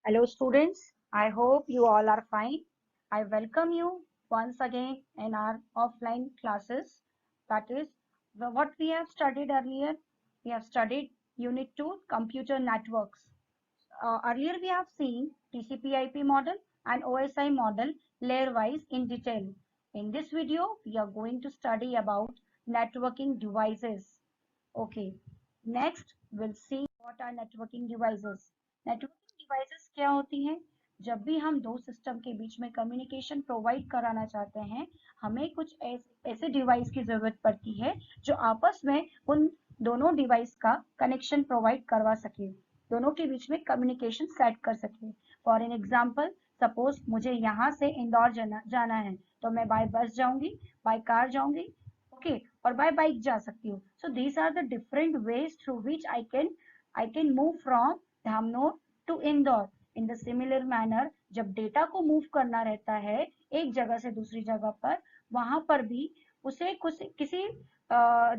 Hello students, I hope you all are fine. I welcome you once again in our offline classes. That is what we have studied earlier. We have studied Unit 2 Computer Networks. Earlier we have seen TCP/IP model and OSI model layer wise in detail. In this video, we are going to study about networking devices. Okay, next we'll see what are networking devices. Networking devices क्या होती हैं? जब भी हम दो system के बीच में communication provide कराना चाहते हैं, हमें कुछ ऐसे डिवाइस की जरूरत पड़ती है जो आपस में उन दोनों डिवाइस का कनेक्शन प्रोवाइड करवा सके, दोनों के बीच में कम्युनिकेशन सेट कर सके। फॉर एन एग्जाम्पल, सपोज मुझे यहाँ से इंदौर जाना है, तो मैं बाय बस जाऊंगी, बाय कार जाऊंगी, ओके, और बाय बाइक जा सकती हूँ। So these are the different ways through which I can move from Dhamnor to Indore. In the similar manner, जब डेटा को मूव करना रहता है एक जगह से दूसरी जगह पर, वहां पर भी उसे कुछ किसी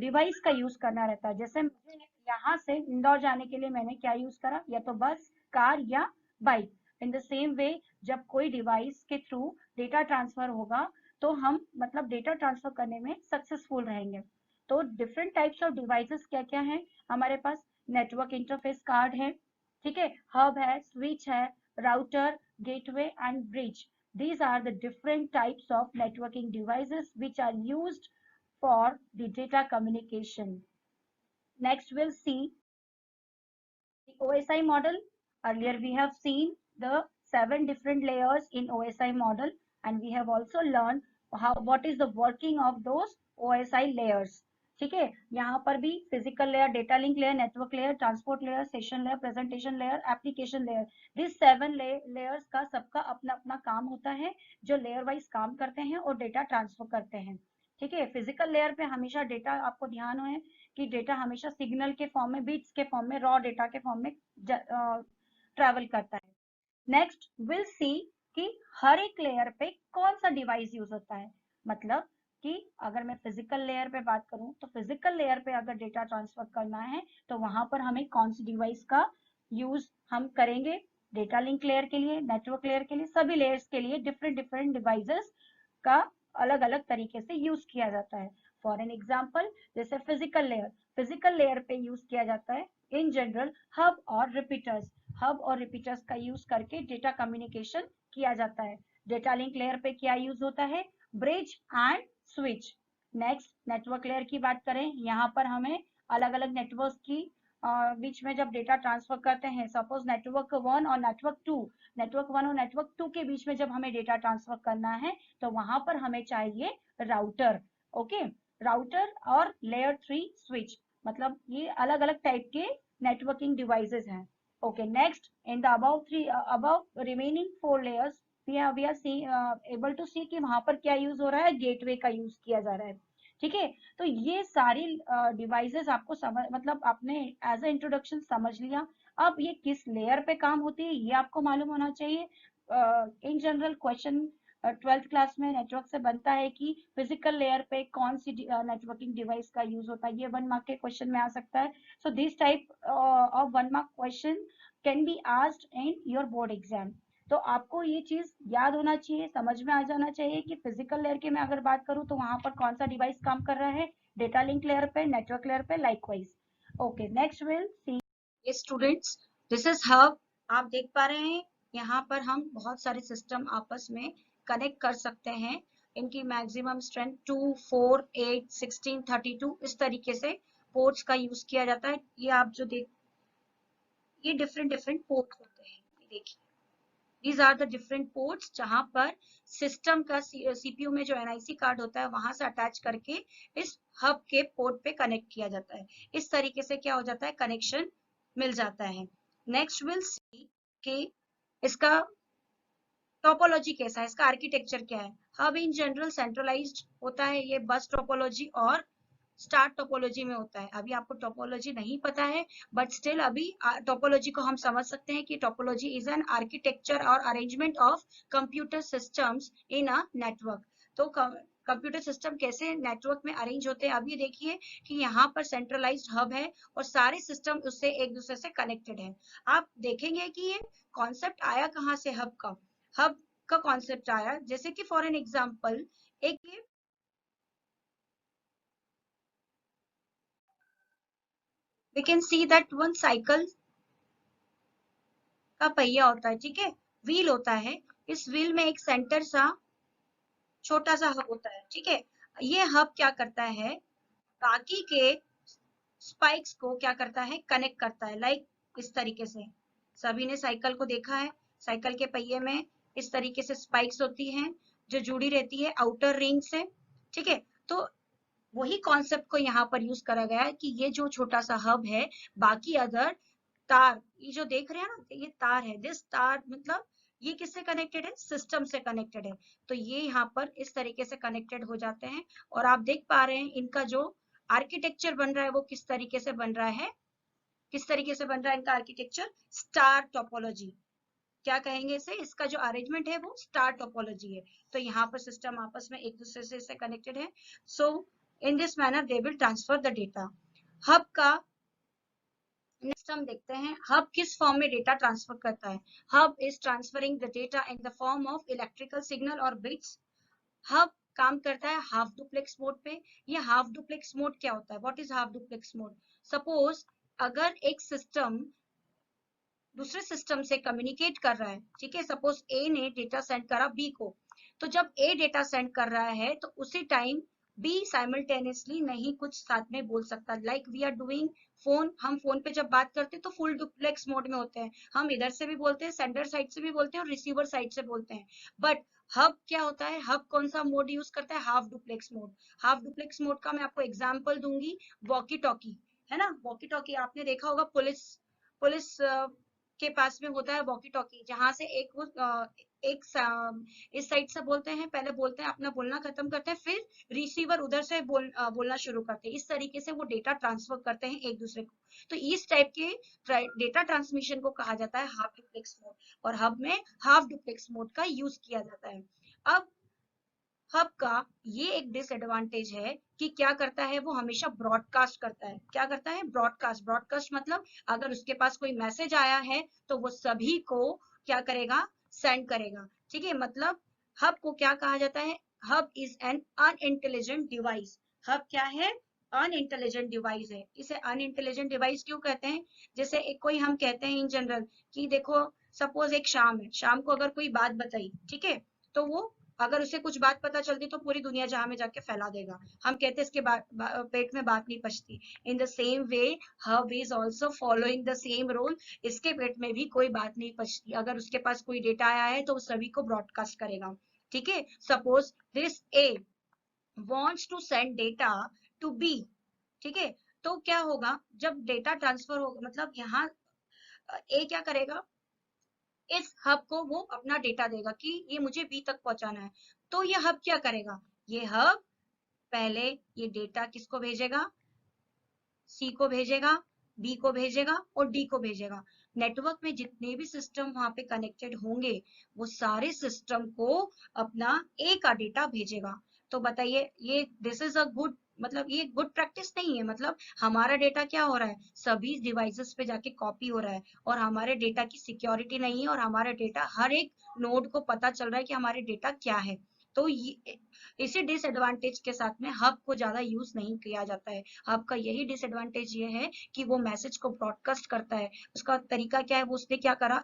डिवाइस का यूज करना रहता है। जैसे मुझे यहाँ से इंदौर जाने के लिए मैंने क्या यूज करा, या तो बस, कार या बाइक। इन द सेम वे, जब कोई डिवाइस के थ्रू डेटा ट्रांसफर होगा तो हम मतलब डेटा ट्रांसफर करने में सक्सेसफुल रहेंगे। तो डिफरेंट टाइप्स ऑफ डिवाइसेस क्या क्या हैं हमारे पास? नेटवर्क इंटरफेस कार्ड है, ठीक है, हब है, स्विच है, router, gateway and bridge. These are the different types of networking devices which are used for the data communication. Next, we'll see the OSI model. Earlier, we have seen the 7 different layers in OSI model, and we have also learned what is the working of those OSI layers. ठीक है, यहाँ पर भी physical layer, data link layer, network layer, transport layer, session layer, presentation layer, application layer, this 7 layers का सबका अपना अपना काम होता है, जो लेयर वाइज काम करते हैं और डेटा ट्रांसफर करते हैं। ठीक है, फिजिकल लेयर पे हमेशा डेटा, आपको ध्यान हो कि डेटा हमेशा सिग्नल के फॉर्म में, बिट्स के फॉर्म में, रॉ डेटा के फॉर्म में ट्रेवल करता है। नेक्स्ट विल सी कि हर एक लेयर पे कौन सा डिवाइस यूज होता है। मतलब कि अगर मैं फिजिकल लेयर पे बात करूं तो फिजिकल लेयर पे अगर डेटा ट्रांसफर करना है तो वहां पर हमें कौन सी डिवाइस का यूज हम करेंगे। डेटा लिंक लेयर के लिए, नेटवर्क लेयर के लिए, सभी लेयर्स के लिए डिफरेंट डिफरेंट डिवाइसेस का अलग अलग तरीके से यूज किया जाता है। फॉर एन एग्जाम्पल, जैसे फिजिकल लेयर पे यूज किया जाता है इन जनरल हब और रिपीटर्स। हब और रिपीटर्स का यूज करके डेटा कम्युनिकेशन किया जाता है। डेटा लिंक लेयर पे क्या यूज होता है? Bridge and switch. Next, network layer की बात करें, यहाँ पर हमें अलग अलग नेटवर्क की बीच में जब डेटा ट्रांसफर करते हैं, सपोज नेटवर्क 1 और नेटवर्क 2 के बीच में जब हमें डेटा ट्रांसफर करना है तो वहां पर हमें चाहिए राउटर। ओके, राउटर और लेयर 3 स्विच, मतलब ये अलग अलग टाइप के नेटवर्किंग डिवाइसेस हैं। Okay, next, in the above remaining 4 layers we are able to see कि वहां पर क्या यूज हो रहा है? गेटवे का यूज किया जा रहा है। ठीक है, तो ये सारी डिवाइसेस आपको समझ, मतलब आपने एज ए इंट्रोडक्शन समझ लिया। अब ये किस लेयर पे काम होती है ये आपको मालूम होना चाहिए। In general question 12th class में नेटवर्क से बनता है कि फिजिकल लेयर पे कौन सी नेटवर्किंग डिवाइस का यूज होता है, ये 1 मार्क के क्वेश्चन में आ सकता है। So this type of 1 mark question can be asked in your board exam. तो आपको ये चीज याद होना चाहिए, समझ में आ जाना चाहिए कि फिजिकल लेयर की मैं अगर बात करूं तो वहां पर कौन सा डिवाइस काम कर रहा है, डेटा लिंक लेयर पे, नेटवर्क लेयर पे, likewise. Okay, next will see. ये स्टूडेंट्स, दिस इज हब। आप देख पा रहे हैं यहाँ पर हम बहुत सारे सिस्टम आपस में कनेक्ट कर सकते हैं। इनकी मैक्सिमम स्ट्रेंथ 2, 4, 8, 16, 32 इस तरीके से पोर्ट्स का यूज किया जाता है। ये आप जो देख, ये डिफरेंट डिफरेंट पोर्ट्स होते हैं, ये देखिए, these are the different ports जहां पर सिस्टम का सीपीयू में जो एनआईसी कार्ड होता है वहां से अटैच करके इस हब के पोर्ट पे कनेक्ट किया जाता है। इस तरीके से क्या हो जाता है? कनेक्शन मिल जाता है। नेक्स्ट विल सी कि इसका टोपोलॉजी कैसा है, इसका आर्किटेक्चर क्या है। हब इन जनरल सेंट्रलाइज्ड होता है, ये बस टोपोलॉजी और स्टार टोपोलॉजी में होता है। अभी आपको टोपोलॉजी नहीं पता है, बट स्टिल अभी टोपोलॉजी को हम समझ सकते हैं कि टोपोलॉजी इज एन आर्किटेक्चर और arrangement of computer systems in a network. तो कंप्यूटर सिस्टम कैसे नेटवर्क में अरेंज होते हैं। अब ये देखिए कि यहाँ पर सेंट्रलाइज्ड हब है और सारे सिस्टम उससे एक दूसरे से कनेक्टेड है। आप देखेंगे कि ये कॉन्सेप्ट आया कहाँ से, हब का कॉन्सेप्ट आया, जैसे कि फॉर एन एग्जांपल एक we can see that one cycle का पहिया होता है, ठीक है, व्हील होता है। इस व्हील में एक सेंटर सा छोटा सा हब होता है, ठीक है। ये हब क्या करता है, बाकी के स्पाइक्स को क्या करता है, कनेक्ट करता है, लाइक इस तरीके से। सभी ने साइकिल को देखा है, साइकिल के पहिए में इस तरीके से स्पाइक्स होती हैं जो जुड़ी रहती है आउटर रिंग से, ठीक है। तो वही कॉन्सेप्ट को यहाँ पर यूज करा गया है कि ये जो छोटा सा हब है, बाकी अदर तार, ये जो देख रहे हैं ना, ये तार है, दिस तार मतलब ये किससे कनेक्टेड है, सिस्टम से कनेक्टेड है। तो ये यहाँ पर इस तरीके से कनेक्टेड हो जाते हैं। और आप देख पा रहे हैं इनका जो आर्किटेक्चर बन रहा है वो किस तरीके से बन रहा है, किस तरीके से बन रहा है इनका आर्किटेक्चर, स्टार टोपोलॉजी। क्या कहेंगे इसे, इसका जो अरेंजमेंट है वो स्टार टोपोलॉजी है। तो यहाँ पर सिस्टम आपस में एक दूसरे से इससे कनेक्टेड है। So in this manner they will transfer the data. Hub का नेक्स्ट हम देखते हैं, हब किस फॉर्म में डेटा ट्रांसफर करता है। Hub is transferring the data in the form of electrical signal और बिट्स। हब काम करता है हाफ डुप्लेक्स मोड पे। ये हाफ डुप्लेक्स मोड क्या होता है, what is half duplex mode. Suppose अगर एक सिस्टम दूसरे सिस्टम से कम्युनिकेट कर रहा है, ठीक है, सपोज ए ने डेटा सेंड करा बी को, तो जब ए डेटा सेंड कर रहा है तो उसी टाइम बी साइमल्टेनियसली नहीं कुछ साथ में बोल सकता, like we are doing phone, हम फोन पे जब बात करते हैं तो फुल डुप्लेक्स मोड में होते हैं, हम इधर से भी बोलते हैं, सेंडर साइड से भी बोलते हैं और रिसीवर साइड से बोलते हैं। बट हब क्या होता है, हब कौन सा मोड यूज करता है, half duplex mode. Half duplex mode का मैं आपको एग्जांपल दूंगी, वॉकी टॉकी, है ना, वॉकी टॉकी आपने देखा होगा, पुलिस पुलिस के पास में होता है वॉकी टॉकी, जहां से एक वो इस साइड से बोलते हैं, पहले बोलते हैं, अपना बोलना खत्म करते हैं, फिर रिसीवर उधर से बोलना शुरू करते हैं, इस तरीके से वो डेटा ट्रांसफर करते हैं एक दूसरे को। तो इस टाइप के डेटा ट्रांसमिशन को कहा जाता है हाफ डुप्लेक्स मोड, और हब में हाफ डुप्लेक्स मोड का यूज किया जाता है। अब हब का ये एक डिसएडवांटेज है कि क्या करता है, वो हमेशा ब्रॉडकास्ट करता है। क्या करता है, ब्रॉडकास्ट। ब्रॉडकास्ट मतलब अगर उसके पास कोई मैसेज आया है तो वो सभी को क्या करेगा, सेंड करेगा, ठीक है। मतलब हब को क्या कहा जाता है, hub is an unintelligent device. Hub क्या है, अनइंटेलिजेंट डिवाइस है। इसे अनइंटेलिजेंट डिवाइस क्यों कहते हैं, जैसे एक कोई हम कहते हैं इन जनरल कि देखो, सपोज एक शाम है, शाम को अगर कोई बात बताई, ठीक है, तो वो अगर उसे कुछ बात पता चलती तो पूरी दुनिया जहां में जाके फैला देगा, हम कहते हैं इसके पेट में बात नहीं पचती। In the same way hub is also following the same role, इसके पेट में भी कोई बात नहीं पचती, अगर उसके पास कोई डेटा आया है तो वो सभी को ब्रॉडकास्ट करेगा, ठीक है। Suppose this A wants to send data to B, ठीक है, तो क्या होगा, जब डेटा ट्रांसफर होगा, मतलब यहाँ ए क्या करेगा, इस हब को वो अपना डेटा देगा कि ये मुझे बी तक पहुंचाना है। तो ये हब क्या करेगा, ये हब पहले ये डेटा किसको भेजेगा, सी को भेजेगा, बी को भेजेगा और डी को भेजेगा। नेटवर्क में जितने भी सिस्टम वहां पे कनेक्टेड होंगे वो सारे सिस्टम को अपना ए का डेटा भेजेगा। तो बताइए ये दिस इज अ गुड, मतलब ये गुड प्रैक्टिस नहीं है, मतलब हमारा डेटा क्या हो रहा है, सभी डिवाइसेस पे जाके कॉपी हो रहा है और हमारे डेटा की सिक्योरिटी नहीं है, और हमारे डेटा हर एक नोड को पता चल रहा है कि हमारे डेटा क्या है। तो ये इसी डिसएडवांटेज के साथ में हब को ज्यादा यूज नहीं किया जाता है। हब का यही डिसएडवांटेज ये है कि वो मैसेज को ब्रॉडकास्ट करता है। उसका तरीका क्या है, वो उसने क्या करा,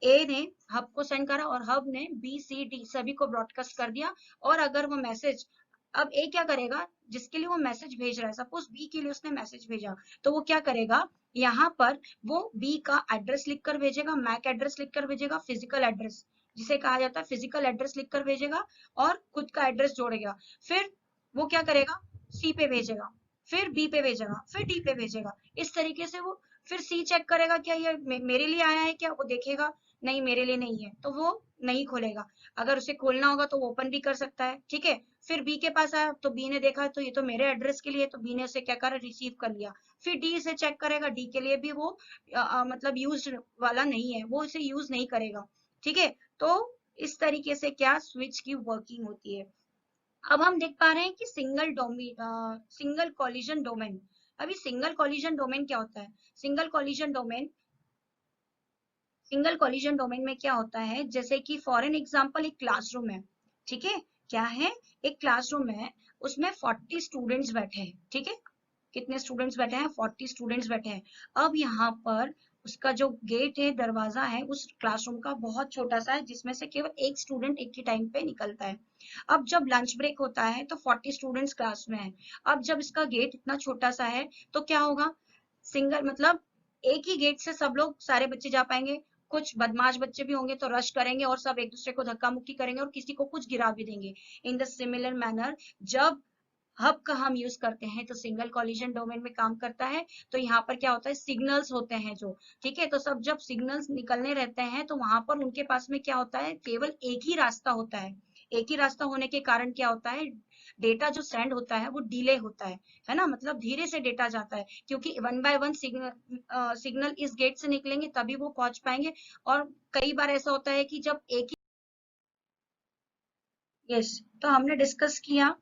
ए ने हब को सेंड करा और हब ने बी सी डी सभी को ब्रॉडकास्ट कर दिया। और अगर वो मैसेज, अब ए क्या करेगा, जिसके लिए वो मैसेज भेज रहा है, सपोज बी के लिए उसने मैसेज भेजा, तो वो क्या करेगा, यहाँ पर वो बी का एड्रेस लिखकर भेजेगा, मैक एड्रेस लिखकर भेजेगा, फिजिकल एड्रेस जिसे कहा जाता है फिजिकल एड्रेस लिखकर भेजेगा, और खुद का एड्रेस जोड़ेगा। फिर वो क्या करेगा, सी पे भेजेगा, फिर बी पे भेजेगा, फिर डी पे भेजेगा। इस तरीके से वो फिर सी चेक करेगा क्या ये मेरे लिए आया है क्या, वो देखेगा नहीं मेरे लिए नहीं है तो वो नहीं खोलेगा। अगर उसे खोलना होगा तो वो ओपन भी कर सकता है, ठीक है। फिर बी के पास आया तो बी ने देखा तो ये तो मेरे एड्रेस के लिए, तो बी ने उसे क्या करा, रिसीव कर लिया। फिर डी से चेक करेगा, डी के लिए भी वो मतलब यूज वाला नहीं है, वो इसे यूज नहीं करेगा, ठीक है। तो इस तरीके से क्या स्विच की वर्किंग होती है। अब हम देख पा रहे हैं कि सिंगल कॉलिजन डोमेन। अभी सिंगल कॉलिजन डोमेन क्या होता है? सिंगल कॉलिजन डोमेन में क्या होता है, जैसे कि फॉर एन एग्जांपल एक क्लासरूम है, ठीक है, क्या है, एक क्लासरूम है, उसमें 40 स्टूडेंट्स बैठे हैं, ठीक है, कितने स्टूडेंट्स बैठे हैं? 40 स्टूडेंट्स बैठे हैं। अब यहाँ पर उसका जो गेट है, दरवाजा है, उस क्लासरूम का बहुत छोटा सा है, जिसमें से केवल एक स्टूडेंट एक ही टाइम पे निकलता है। अब जब लंच ब्रेक होता है तो 40 स्टूडेंट्स क्लास में है। अब जब इसका गेट इतना छोटा सा है तो क्या होगा, सिंगल मतलब एक ही गेट से सब लोग सारे बच्चे जा पाएंगे। कुछ बदमाश बच्चे भी होंगे तो रश करेंगे और सब एक दूसरे को धक्का मुक्की करेंगे और किसी को कुछ गिरा भी देंगे। इन द सिमिलर मैनर, जब हब का हम यूज करते हैं तो सिंगल कॉलिजन डोमेन में काम करता है। तो यहाँ पर क्या होता है, सिग्नल्स होते हैं जो, ठीक है, तो सब जब सिग्नल्स निकलने रहते हैं तो वहां पर उनके पास में क्या होता है, केवल एक ही रास्ता होता है। एक ही रास्ता होने के कारण क्या होता है, डेटा जो सेंड होता है वो डिले होता है ना, मतलब धीरे से डेटा जाता है, क्योंकि वन बाय वन सिग्नल इस गेट से निकलेंगे तभी वो पहुंच पाएंगे। और कई बार ऐसा होता है कि जब एक ही, यस, तो हमने डिस्कस किया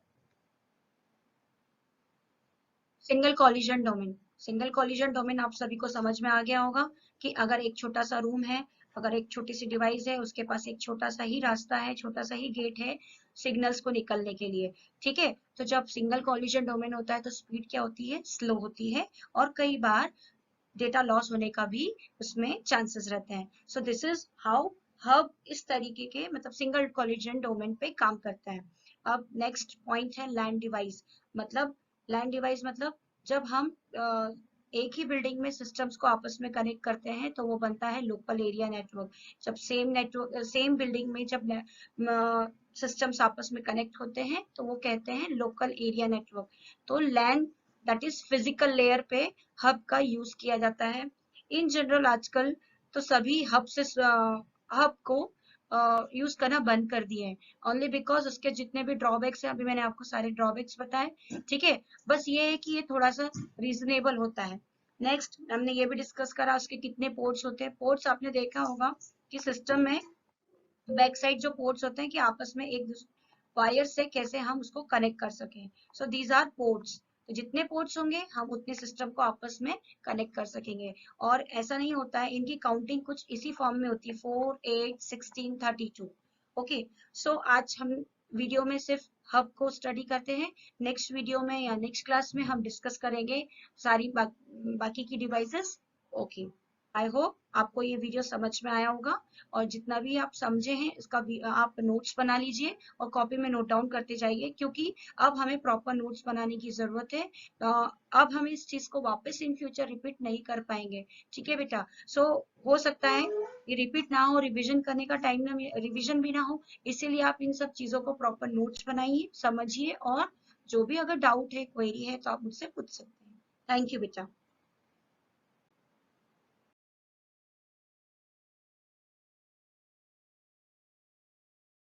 single collision domain. Single collision domain आप सभी को समझ में आ गया होगा कि अगर एक छोटा सा रूम है, अगर एक छोटी सी डिवाइस है, उसके पास एक छोटा सा ही रास्ता है, छोटा सा ही गेट है सिग्नल्स को निकलने के लिए, ठीक है, तो जब सिंगल कॉलिजन डोमेन होता है तो स्पीड क्या होती है, स्लो होती है, और कई बार डेटा लॉस होने का भी उसमें चांसेस रहते हैं। So this is how hub इस तरीके के मतलब सिंगल कॉलिजन डोमेन पे काम करता है। अब नेक्स्ट पॉइंट है लैन डिवाइस। मतलब लैन डिवाइस मतलब जब हम एक ही बिल्डिंग में सिस्टम्स को आपस में कनेक्ट करते हैं तो वो बनता है लोकल एरिया नेटवर्क। जब सेम बिल्डिंग में जब सिस्टम्स आपस में कनेक्ट होते हैं तो वो कहते हैं लोकल एरिया नेटवर्क। तो लैन दैट इज फिजिकल लेयर पे हब का यूज किया जाता है। इन जनरल आजकल तो सभी हब को यूज करना बंद कर दिए हैं, ओनली बिकॉज उसके जितने भी ड्रॉबैक्स हैं, अभी मैंने आपको सारे ड्रॉबैक्स बताए, ठीक है, बस ये है कि ये थोड़ा सा रीजनेबल होता है। नेक्स्ट हमने ये भी डिस्कस करा उसके कितने पोर्ट्स होते हैं। पोर्ट्स आपने देखा होगा कि सिस्टम में बैक साइड जो पोर्ट्स होते हैं कि आपस में एक वायर से कैसे हम उसको कनेक्ट कर सकें। So these are ports. तो जितने पोर्ट्स होंगे हम उतने सिस्टम को आपस में कनेक्ट कर सकेंगे। और ऐसा नहीं होता है, इनकी काउंटिंग कुछ इसी फॉर्म में होती है, 4 8 16 32। ओके, सो आज हम वीडियो में सिर्फ हब को स्टडी करते हैं। नेक्स्ट वीडियो में या नेक्स्ट क्लास में हम डिस्कस करेंगे सारी बाकी की डिवाइसेस। ओके, आई होप आपको ये वीडियो समझ में आया होगा, और जितना भी आप समझे हैं इसका भी आप नोट्स बना लीजिए और कॉपी में नोट डाउन करते जाइए, क्योंकि अब हमें प्रॉपर नोट्स बनाने की जरूरत है। अब हम इस चीज को वापस इन फ्यूचर रिपीट नहीं कर पाएंगे, ठीक है बेटा। सो हो सकता है ये रिपीट ना हो, रिवीजन करने का टाइम ना, रिवीजन भी ना हो, इसीलिए आप इन सब चीजों को प्रॉपर नोट्स बनाइए, समझिए, और जो भी अगर डाउट है, क्वेरी है, तो आप मुझसे पूछ सकते हैं। थैंक यू बेटा।